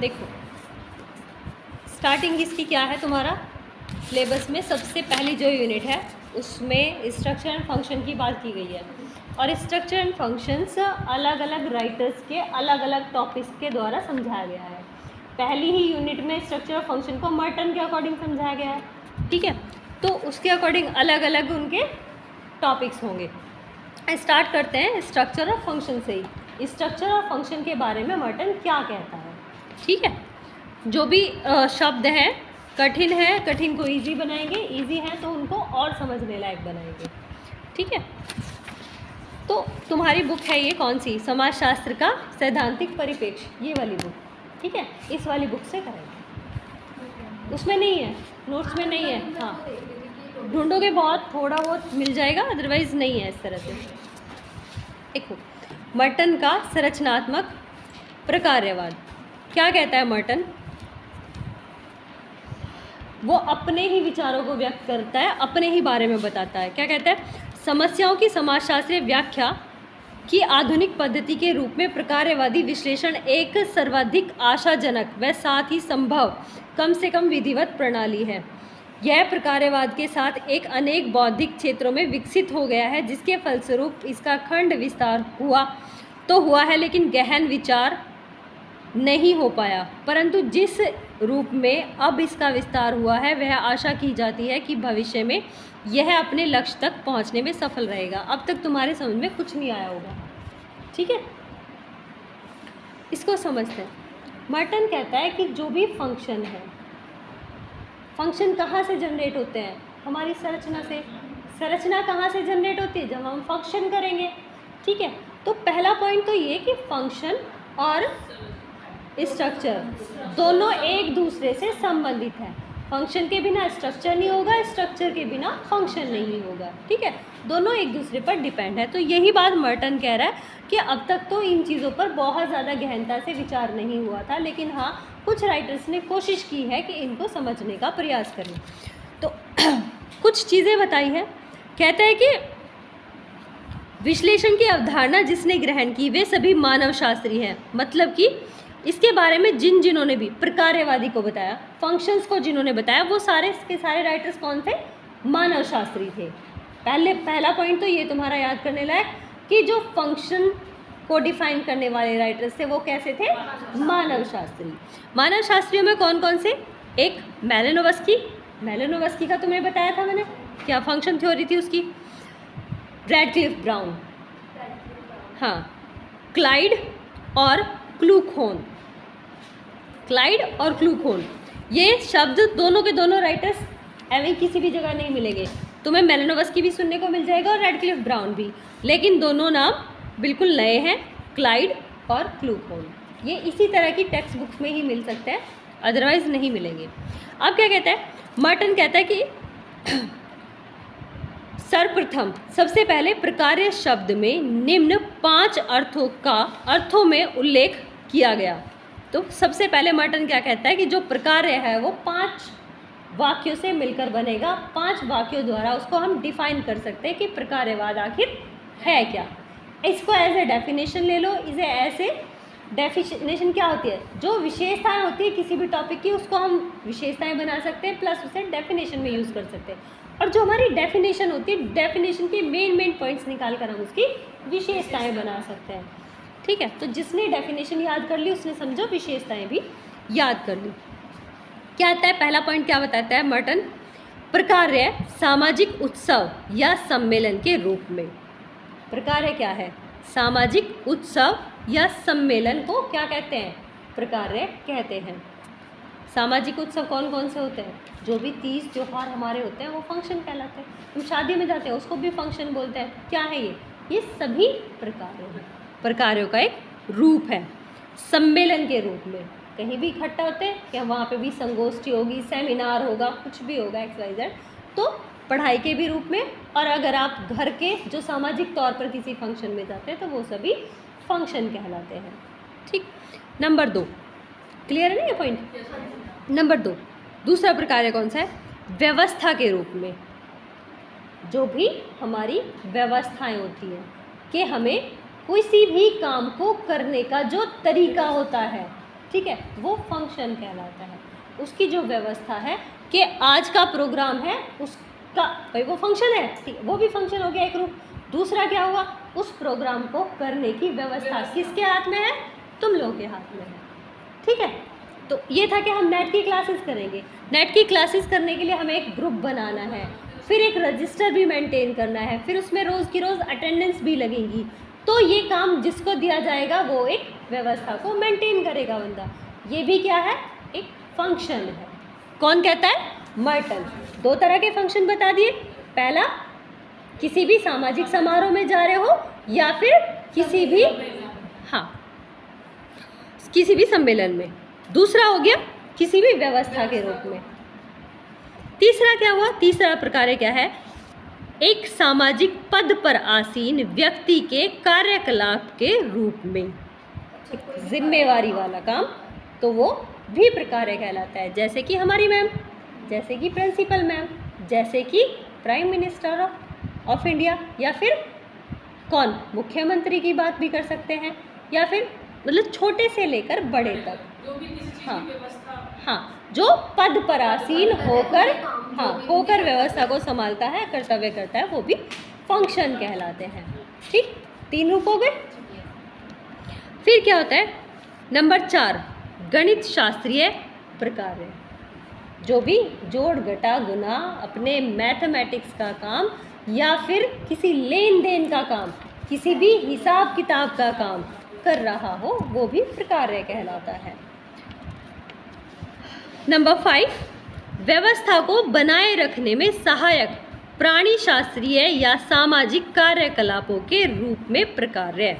देखो स्टार्टिंग इसकी क्या है, तुम्हारा सिलेबस में सबसे पहली जो यूनिट है उसमें स्ट्रक्चर एंड फंक्शन की बात की गई है, और स्ट्रक्चर एंड फंक्शंस अलग अलग राइटर्स के अलग अलग टॉपिक्स के द्वारा समझाया गया है। पहली ही यूनिट में स्ट्रक्चर और फंक्शन को मर्टन के अकॉर्डिंग समझाया गया है, ठीक है। तो उसके अकॉर्डिंग अलग अलग उनके टॉपिक्स होंगे। स्टार्ट करते हैं स्ट्रक्चर और फंक्शन से ही। स्ट्रक्चर और फंक्शन के बारे में मर्टन क्या कहता है, ठीक है। जो भी शब्द हैं कठिन है, कठिन को इजी बनाएंगे, इजी है तो उनको और समझने लायक बनाएंगे, ठीक है। तो तुम्हारी बुक है ये कौन सी, समाजशास्त्र का सैद्धांतिक परिप्रेक्ष्य, ये वाली बुक, ठीक है। इस वाली बुक से करेंगे, उसमें नहीं है, नोट्स में नहीं है, हाँ ढूंढोगे बहुत, थोड़ा बहुत मिल जाएगा, अदरवाइज नहीं है इस तरह से। देखो मर्टन का संरचनात्मक प्रकार्यवाद क्या कहता है। मर्टन वो अपने ही विचारों को व्यक्त करता है, अपने ही बारे में बताता है। क्या कहता है, समस्याओं की समाजशास्त्रीय व्याख्या की आधुनिक पद्धति के रूप में प्रकार्यवादी विश्लेषण एक सर्वाधिक आशाजनक व साथ ही संभव कम से कम विधिवत प्रणाली है। यह प्रकार्यवाद के साथ एक अनेक बौद्धिक क्षेत्रों में विकसित हो गया है, जिसके फलस्वरूप इसका खंड विस्तार हुआ तो हुआ है, लेकिन गहन विचार नहीं हो पाया। परंतु जिस रूप में अब इसका विस्तार हुआ है वह आशा की जाती है कि भविष्य में यह अपने लक्ष्य तक पहुंचने में सफल रहेगा। अब तक तुम्हारे समझ में कुछ नहीं आया होगा, ठीक है। इसको समझते हैं। मर्टन कहता है कि जो भी फंक्शन है, फंक्शन कहाँ से जनरेट होते हैं, हमारी संरचना से। संरचना कहाँ से जनरेट होती है, जब हम फंक्शन करेंगे, ठीक है। तो पहला पॉइंट तो ये कि फंक्शन और स्ट्रक्चर दोनों एक दूसरे से संबंधित है। फंक्शन के बिना स्ट्रक्चर नहीं होगा, स्ट्रक्चर के बिना फंक्शन नहीं होगा, ठीक है। दोनों एक दूसरे पर डिपेंड है। तो यही बात मर्टन कह रहा है कि अब तक तो इन चीज़ों पर बहुत ज़्यादा गहनता से विचार नहीं हुआ था, लेकिन हाँ कुछ राइटर्स ने कोशिश की है कि इनको समझने का प्रयास करें। तो कुछ चीज़ें बताई हैं। कहता है कि विश्लेषण की अवधारणा जिसने ग्रहण की वे सभी मानवशास्त्री हैं। मतलब कि इसके बारे में जिन्होंने भी प्रकार्यवादी को बताया, फंक्शंस को जिन्होंने बताया, वो सारे के सारे राइटर्स कौन थे, मानवशास्त्री थे। पहला पॉइंट तो ये तुम्हारा याद करने लायक कि जो फंक्शन को डिफाइन करने वाले राइटर्स थे वो कैसे थे, मानवशास्त्री। मानवशास्त्रियों में कौन कौन से, एक मेलानोव्स्की का तुम्हें बताया था मैंने, क्या फंक्शन थ्योरी थी उसकी। रैडक्लिफ ब्राउन, हाँ, क्लाइड और क्लूखोन। क्लाइड और क्लूखोन ये शब्द दोनों के दोनों राइटर्स एवं किसी भी जगह नहीं मिलेंगे। तुम्हें मेलानोव्स्की भी सुनने को मिल जाएगा और रैडक्लिफ ब्राउन भी, लेकिन दोनों नाम बिल्कुल नए हैं, क्लाइड और क्लूखोन। ये इसी तरह की टेक्स्ट बुक्स में ही मिल सकते हैं, अदरवाइज नहीं मिलेंगे। अब क्या कहता है, मर्टन कहता है कि सर्वप्रथम सबसे पहले प्रकार्य शब्द में निम्न 5 अर्थों में उल्लेख किया गया। तो सबसे पहले मर्टन क्या कहता है कि जो प्रकार्य है वो 5 वाक्यों से मिलकर बनेगा। 5 वाक्यों द्वारा उसको हम डिफाइन कर सकते हैं कि प्रकार्यवाद आखिर है क्या। इसको एज ए डेफिनेशन ले लो। इसे ऐसे डेफिनेशन क्या होती है, जो विशेषताएं होती है किसी भी टॉपिक की उसको हम विशेषताएं बना सकते हैं, प्लस उसे डेफिनेशन में यूज़ कर सकते हैं। और जो हमारी डेफिनेशन होती है, डेफिनेशन के मेन पॉइंट्स निकाल कर हम उसकी विशेषताएं बना सकते हैं, ठीक है। तो जिसने डेफिनेशन याद कर ली उसने समझो विशेषताएं भी याद कर ली। क्या आता है, पहला पॉइंट क्या बताता है मर्टन, प्रकार्य सामाजिक उत्सव या सम्मेलन के रूप में। प्रकार्य क्या है, सामाजिक उत्सव या सम्मेलन को क्या कहते हैं, प्रकार्य कहते हैं। सामाजिक उत्सव कौन कौन से होते हैं, जो भी 30 त्यौहार हमारे होते हैं वो फंक्शन कहलाते हैं। हम शादी में जाते हैं उसको भी फंक्शन बोलते हैं। क्या है ये सभी प्रकार्य हैं, प्रकार्यों का एक रूप है। सम्मेलन के रूप में कहीं भी इकट्ठा होते हैं, क्या वहाँ पे भी संगोष्ठी होगी, सेमिनार होगा, कुछ भी होगा XYZ, तो पढ़ाई के भी रूप में। और अगर आप घर के जो सामाजिक तौर पर किसी फंक्शन में जाते हैं तो वो सभी फंक्शन कहलाते हैं, ठीक। नंबर 2, क्लियर है ना ये पॉइंट। नंबर 2, दूसरा प्रकार कौन सा है, व्यवस्था के रूप में। जो भी हमारी व्यवस्थाएं होती हैं कि हमें किसी भी काम को करने का जो तरीका होता है, ठीक है, वो फंक्शन कहलाता है। उसकी जो व्यवस्था है कि आज का प्रोग्राम है उसका, भाई वो फंक्शन है, ठीक, वो भी फंक्शन हो गया एक रूप। दूसरा क्या हुआ, उस प्रोग्राम को करने की व्यवस्था किसके हाथ में है, तुम लोगों के हाथ में है, ठीक है। तो ये था कि हम नेट की क्लासेस करेंगे। नेट की क्लासेस करने के लिए हमें एक ग्रुप बनाना है, फिर एक रजिस्टर भी मेंटेन करना है, फिर उसमें रोज़ की रोज़ अटेंडेंस भी लगेगी। तो ये काम जिसको दिया जाएगा वो एक व्यवस्था को मेंटेन करेगा बंदा। ये भी क्या है, एक फंक्शन है। कौन कहता है, मर्टन। दो तरह के फंक्शन बता दिए, पहला किसी भी सामाजिक समारोह में जा रहे हो या फिर किसी भी, हाँ, किसी भी सम्मेलन में। दूसरा हो गया किसी भी व्यवस्था के रूप में। तीसरा क्या हुआ, तीसरा प्रकार क्या है, एक सामाजिक पद पर आसीन व्यक्ति के कार्यकलाप के रूप में, जिम्मेवारी वाला काम, तो वो भी प्रकार कहलाता है। जैसे कि हमारी मैम, जैसे कि प्रिंसिपल मैम, जैसे कि प्राइम मिनिस्टर ऑफ इंडिया, या फिर कौन, मुख्यमंत्री की बात भी कर सकते हैं, या फिर मतलब छोटे से लेकर बड़े तक, हाँ हाँ, जो पद पर आसीन होकर, हाँ, होकर व्यवस्था को संभालता है, कर्तव्य करता है, वो भी फंक्शन कहलाते हैं। ठीक, 3 रूप हो गए। फिर क्या होता है, नंबर 4, गणित शास्त्रीय प्रकार। जो भी जोड़ घटा गुना अपने मैथमेटिक्स का काम या फिर किसी लेन देन का काम, किसी भी हिसाब किताब का काम कर रहा हो, वो भी प्रकार कहलाता है। नंबर 5, व्यवस्था को बनाए रखने में सहायक प्राणी शास्त्रीय या सामाजिक कार्यकलापों के रूप में प्रकार्य।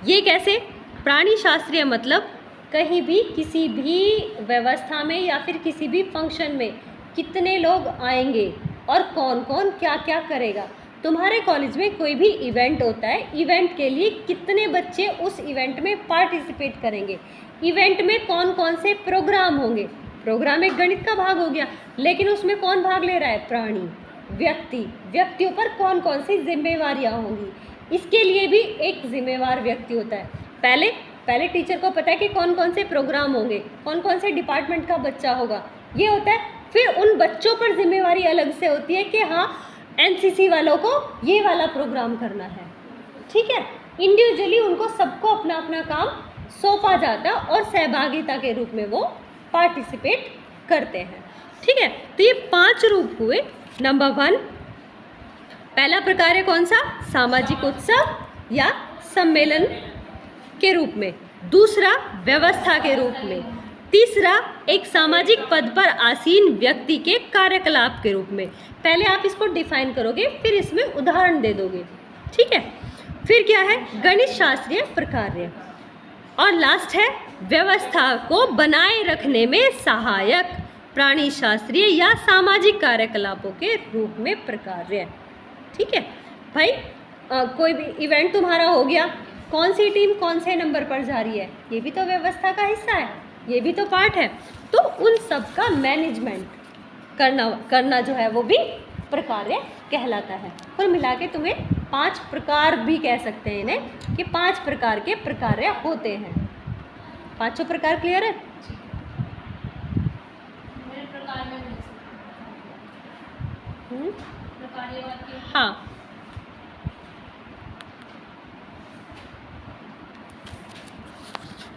ये कैसे, प्राणी शास्त्रीय मतलब कहीं भी किसी भी व्यवस्था में या फिर किसी भी फंक्शन में कितने लोग आएंगे और कौन कौन क्या क्या करेगा। तुम्हारे कॉलेज में कोई भी इवेंट होता है, इवेंट के लिए कितने बच्चे उस इवेंट में पार्टिसिपेट करेंगे, इवेंट में कौन कौन से प्रोग्राम होंगे। प्रोग्राम एक गणित का भाग हो गया, लेकिन उसमें कौन भाग ले रहा है, प्राणी, व्यक्ति, व्यक्तियों पर कौन कौन सी जिम्मेवारियां होंगी, इसके लिए भी एक जिम्मेवार व्यक्ति होता है। पहले टीचर को पता है कि कौन कौन से प्रोग्राम होंगे, कौन कौन से डिपार्टमेंट का बच्चा होगा, ये होता है। फिर उन बच्चों पर जिम्मेवारी अलग से होती है कि हाँ, एनसीसी वालों को ये वाला प्रोग्राम करना है, ठीक है। इंडिविजुअली उनको सबको अपना अपना काम सौंपा जाता है और सहभागिता के रूप में वो पार्टिसिपेट करते हैं, ठीक है। तो ये 5 रूप हुए। नंबर 1, पहला प्रकार है कौन सा, सामाजिक उत्सव या सम्मेलन के रूप में। दूसरा, व्यवस्था के रूप में। तीसरा, एक सामाजिक पद पर आसीन व्यक्ति के कार्यकलाप के रूप में। पहले आप इसको डिफाइन करोगे, फिर इसमें उदाहरण दे दोगे, ठीक है। फिर क्या है, गणित शास्त्रीय प्रकार। और लास्ट है, व्यवस्था को बनाए रखने में सहायक प्राणी शास्त्रीय या सामाजिक कार्यकलापों के रूप में प्रकार्य, ठीक है। भाई कोई भी इवेंट तुम्हारा हो गया, कौन सी टीम कौन से नंबर पर जा रही है, ये भी तो व्यवस्था का हिस्सा है, ये भी तो पार्ट है। तो उन सब का मैनेजमेंट करना जो है वो भी प्रकार्य कहलाता है। कुल मिला के तुम्हें 5 प्रकार भी कह सकते हैं इन्हें, कि 5 प्रकार के प्रकार्य होते हैं। 5 प्रकार क्लियर है? हाँ,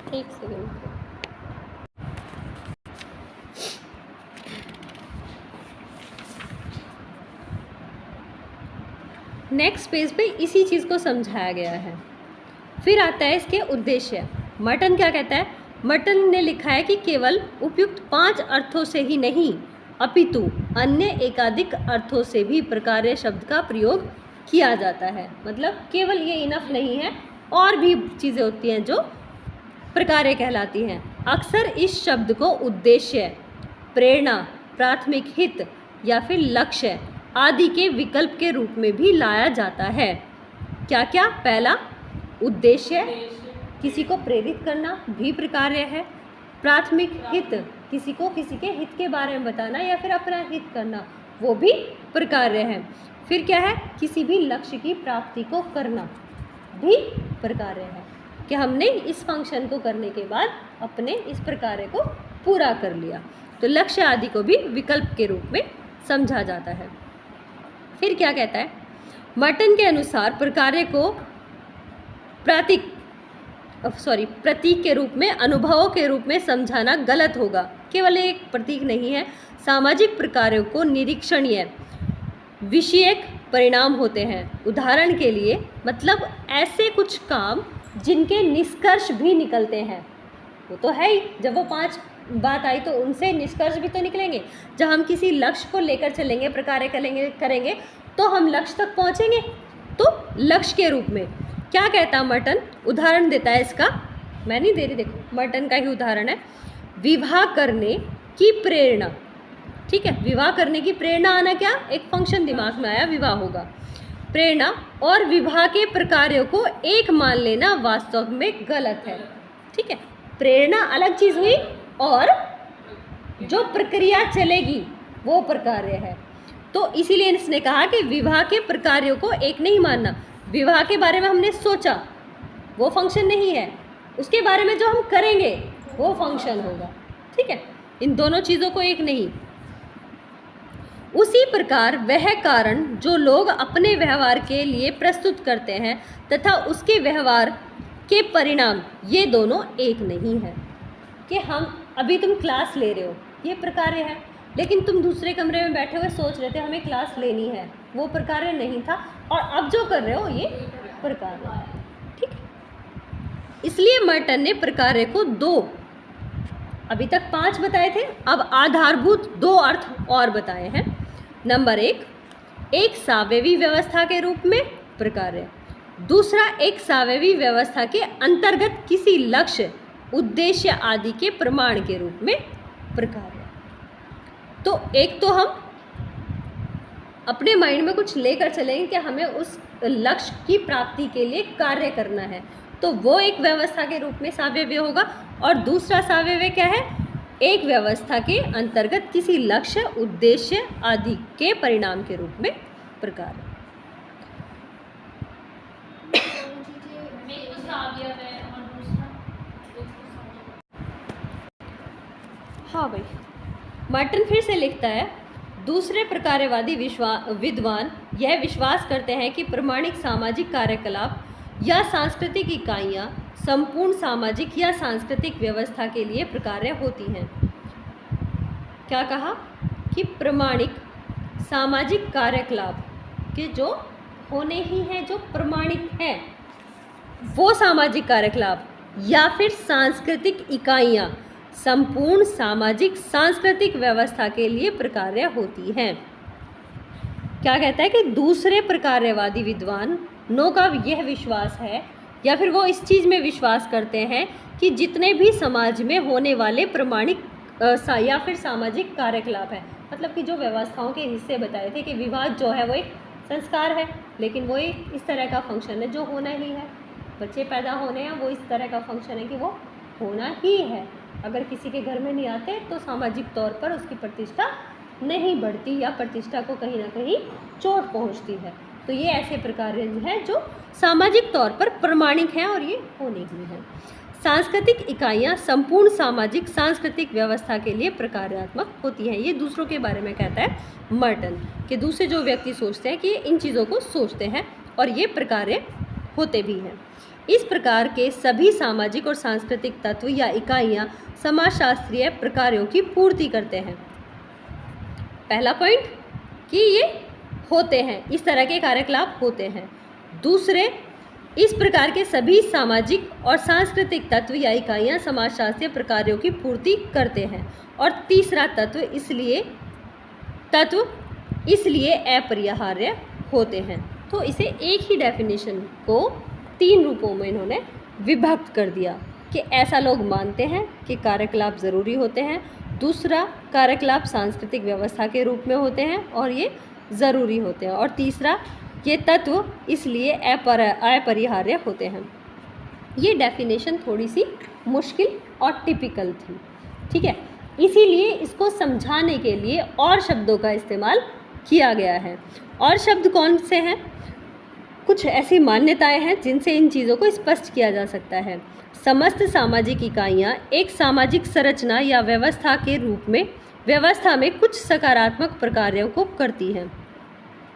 एक सेकंड। नेक्स्ट पेज पे इसी चीज़ को समझाया गया है। फिर आता है इसके उद्देश्य। मर्टन क्या कहता है, मर्टन ने लिखा है कि केवल उपयुक्त 5 अर्थों से ही नहीं, अपितु अन्य एकाधिक अर्थों से भी प्रकार्य शब्द का प्रयोग किया जाता है। मतलब केवल ये इनफ नहीं है, और भी चीज़ें होती हैं जो प्रकार्य कहलाती हैं। अक्सर इस शब्द को उद्देश्य, प्रेरणा, प्राथमिक हित या फिर लक्ष्य आदि के विकल्प के रूप में भी लाया जाता है। क्या क्या, पहला उद्देश्य, किसी को प्रेरित करना भी प्रकार्य है। प्राथमिक हित, किसी को किसी के हित के बारे में बताना या फिर अपना हित करना, वो भी प्रकार्य है। फिर क्या है, किसी भी लक्ष्य की प्राप्ति को करना भी प्रकार्य है। कि हमने इस फंक्शन को करने के बाद अपने इस प्रकार्य को पूरा कर लिया। तो लक्ष्य आदि को भी विकल्प के रूप में समझा जाता है। फिर क्या कहता है, मर्टन के अनुसार प्रकार्य को प्रतीक के रूप में, अनुभवों के रूप में समझाना गलत होगा। केवल एक प्रतीक नहीं है, सामाजिक प्रकार्यों को निरीक्षणीय विषयक परिणाम होते हैं। उदाहरण के लिए मतलब ऐसे कुछ काम जिनके निष्कर्ष भी निकलते हैं। वो तो है ही, जब वो 5 बात आई तो उनसे निष्कर्ष भी तो निकलेंगे। जब हम किसी लक्ष्य को लेकर चलेंगे, प्रकार्य करेंगे तो हम लक्ष्य तक पहुँचेंगे। तो लक्ष्य के रूप में क्या कहता मर्टन, उदाहरण देता है इसका, मैं नहीं दे रही, देखो मर्टन का ही उदाहरण है। विवाह करने की प्रेरणा, ठीक है, विवाह करने की प्रेरणा आना, क्या एक फंक्शन दिमाग में आया, विवाह होगा। प्रेरणा और विवाह के प्रकार्यों को एक मान लेना वास्तव में गलत है। ठीक है, प्रेरणा अलग चीज़ हुई और जो प्रक्रिया चलेगी वो प्रकार्य है। तो इसीलिए इसने कहा कि विवाह के प्रकार्यों को एक नहीं मानना। विवाह के बारे में हमने सोचा, वो फंक्शन नहीं है, उसके बारे में जो हम करेंगे वो फंक्शन होगा। ठीक है, इन दोनों चीज़ों को एक नहीं। उसी प्रकार वह कारण जो लोग अपने व्यवहार के लिए प्रस्तुत करते हैं तथा उसके व्यवहार के परिणाम, ये दोनों एक नहीं है। कि हम अभी तुम क्लास ले रहे हो, ये प्रकार्य है, लेकिन तुम दूसरे कमरे में बैठे हुए सोच रहे थे हमें क्लास लेनी है, वो प्रकार्य नहीं था, और अब जो कर रहे हो ये प्रकार्य है। ठीक है, इसलिए मर्टन ने प्रकार्य को 2, अभी तक 5 बताए थे, अब आधारभूत 2 अर्थ और बताए हैं। नंबर 1, एक सावयवी व्यवस्था के रूप में प्रकार्य। दूसरा, एक सावयवी व्यवस्था के अंतर्गत किसी लक्ष्य, उद्देश्य आदि के प्रमाण के रूप में प्रकार्य। तो एक तो हम अपने माइंड में कुछ लेकर चलेंगे कि हमें उस लक्ष्य की प्राप्ति के लिए कार्य करना है, तो वो एक व्यवस्था के रूप में सावयवी होगा। और दूसरा सावयवी क्या है, एक व्यवस्था के अंतर्गत किसी लक्ष्य, उद्देश्य आदि के परिणाम के रूप में प्रकार्य। हाँ भाई, मर्टन फिर से लिखता है, दूसरे प्रकार्यवादी विद्वान यह विश्वास करते हैं कि प्रमाणिक सामाजिक कार्यकलाप या सांस्कृतिक इकाइयाँ संपूर्ण सामाजिक या सांस्कृतिक व्यवस्था के लिए प्रकार्य होती हैं। क्या कहा कि प्रमाणिक सामाजिक कार्यकलाप के जो होने ही हैं, जो प्रमाणिक हैं, वो सामाजिक कार्यकलाप या फिर सांस्कृतिक इकाइयाँ संपूर्ण सामाजिक सांस्कृतिक व्यवस्था के लिए प्रकार्य होती हैं। क्या कहता है कि दूसरे प्रकार्यवादी विद्वानों का यह विश्वास है, या फिर वो इस चीज़ में विश्वास करते हैं कि जितने भी समाज में होने वाले प्रमाणिक या फिर सामाजिक कार्यकलाप है, मतलब कि जो व्यवस्थाओं के हिस्से बताए थे कि विवाह जो है वो एक संस्कार है, लेकिन वो एक इस तरह का फंक्शन है जो होना ही है। बच्चे पैदा होने हैं, वो इस तरह का फंक्शन है कि वो होना ही है। अगर किसी के घर में नहीं आते तो सामाजिक तौर पर उसकी प्रतिष्ठा नहीं बढ़ती या प्रतिष्ठा को कहीं ना कहीं चोट पहुंचती है। तो ये ऐसे प्रकार हैं जो सामाजिक तौर पर प्रमाणिक हैं और ये होने ही हैं। सांस्कृतिक इकाइयाँ संपूर्ण सामाजिक सांस्कृतिक व्यवस्था के लिए प्रकार्यात्मक होती हैं। ये दूसरों के बारे में कहता है मर्टन, कि दूसरे जो व्यक्ति सोचते हैं कि इन चीज़ों को सोचते हैं और ये प्रकार्य होते भी हैं। इस प्रकार के सभी सामाजिक और सांस्कृतिक तत्व या इकाइयाँ समाजशास्त्रीय प्रकारों की पूर्ति करते हैं। पहला पॉइंट कि ये होते हैं, इस तरह के कार्यकलाप होते हैं। दूसरे, इस प्रकार के सभी सामाजिक और सांस्कृतिक तत्व या इकाइयाँ समाजशास्त्रीय प्रकारों की पूर्ति करते हैं। और तीसरा तत्व इसलिए अपरिहार्य होते हैं। तो इसे एक ही डेफिनेशन को 3 रूपों में इन्होंने विभक्त कर दिया कि ऐसा लोग मानते हैं कि कार्यकलाप ज़रूरी होते हैं। दूसरा, कार्यकलाप सांस्कृतिक व्यवस्था के रूप में होते हैं और ये ज़रूरी होते हैं। और तीसरा, ये तत्व इसलिए अपरिहार्य होते हैं। ये डेफिनेशन थोड़ी सी मुश्किल और टिपिकल थी, ठीक है, इसीलिए इसको समझाने के लिए और शब्दों का इस्तेमाल किया गया है। और शब्द कौन से हैं? कुछ ऐसी मान्यताएं हैं जिनसे इन चीज़ों को स्पष्ट किया जा सकता है। समस्त सामाजिक इकाइयां एक सामाजिक संरचना या व्यवस्था के रूप में व्यवस्था में कुछ सकारात्मक प्रकार्यों को करती हैं।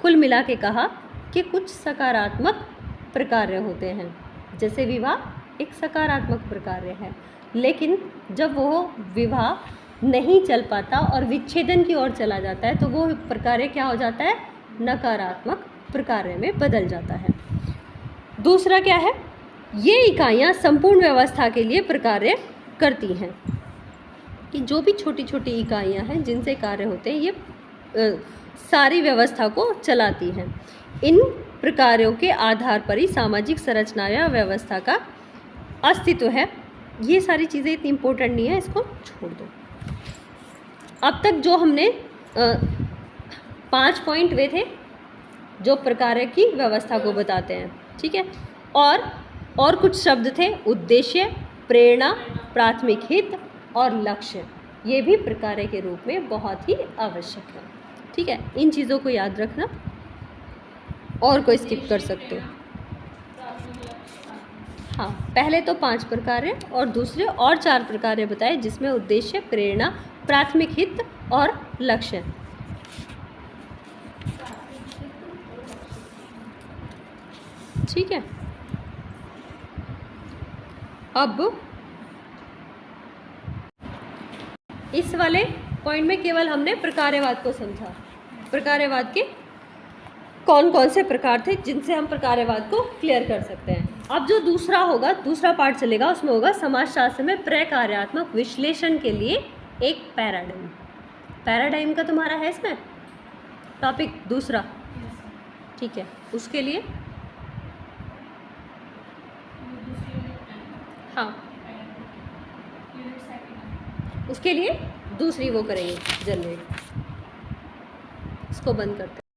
कुल मिला के कहा कि कुछ सकारात्मक प्रकार्य होते हैं, जैसे विवाह एक सकारात्मक प्रकार्य है, लेकिन जब वो विवाह नहीं चल पाता और विच्छेदन की ओर चला जाता है तो वो प्रकार्य क्या हो जाता है, नकारात्मक प्रकार्य में बदल जाता है। दूसरा क्या है, ये इकाइयाँ संपूर्ण व्यवस्था के लिए प्रकार्य करती हैं, कि जो भी छोटी छोटी इकाइयाँ हैं जिनसे कार्य होते हैं ये सारी व्यवस्था को चलाती हैं। इन प्रकार्यों के आधार पर ही सामाजिक संरचना या व्यवस्था का अस्तित्व है। ये सारी चीज़ें इतनी इम्पोर्टेंट नहीं है, इसको छोड़ दो। अब तक जो हमने 5 पॉइंट वे थे जो प्रकार्य की व्यवस्था को बताते हैं, ठीक है। और कुछ शब्द थे, उद्देश्य, प्रेरणा, प्राथमिक हित और लक्ष्य। ये भी प्रकार्य के रूप में बहुत ही आवश्यक है, ठीक है। इन चीज़ों को याद रखना और कोई स्किप कर सकते हो। हाँ, पहले तो 5 प्रकार्य और दूसरे और 4 प्रकार्य बताए, जिसमें उद्देश्य, प्रेरणा, प्राथमिक हित और लक्ष्य। ठीक है। अब इस वाले पॉइंट में केवल हमने प्रकार्यवाद को समझा। प्रकार्यवाद के कौन कौन से प्रकार थे जिनसे हम प्रकार्यवाद को क्लियर कर सकते हैं। अब जो दूसरा होगा, दूसरा पार्ट चलेगा, उसमें होगा समाजशास्त्र में प्रकार्यात्मक विश्लेषण के लिए एक पैराडाइम। पैराडाइम का तुम्हारा है इसमें टॉपिक दूसरा, ठीक है। उसके लिए हाँ, उसके लिए दूसरी वो करेंगे जनरेट। इसको बंद करते हैं।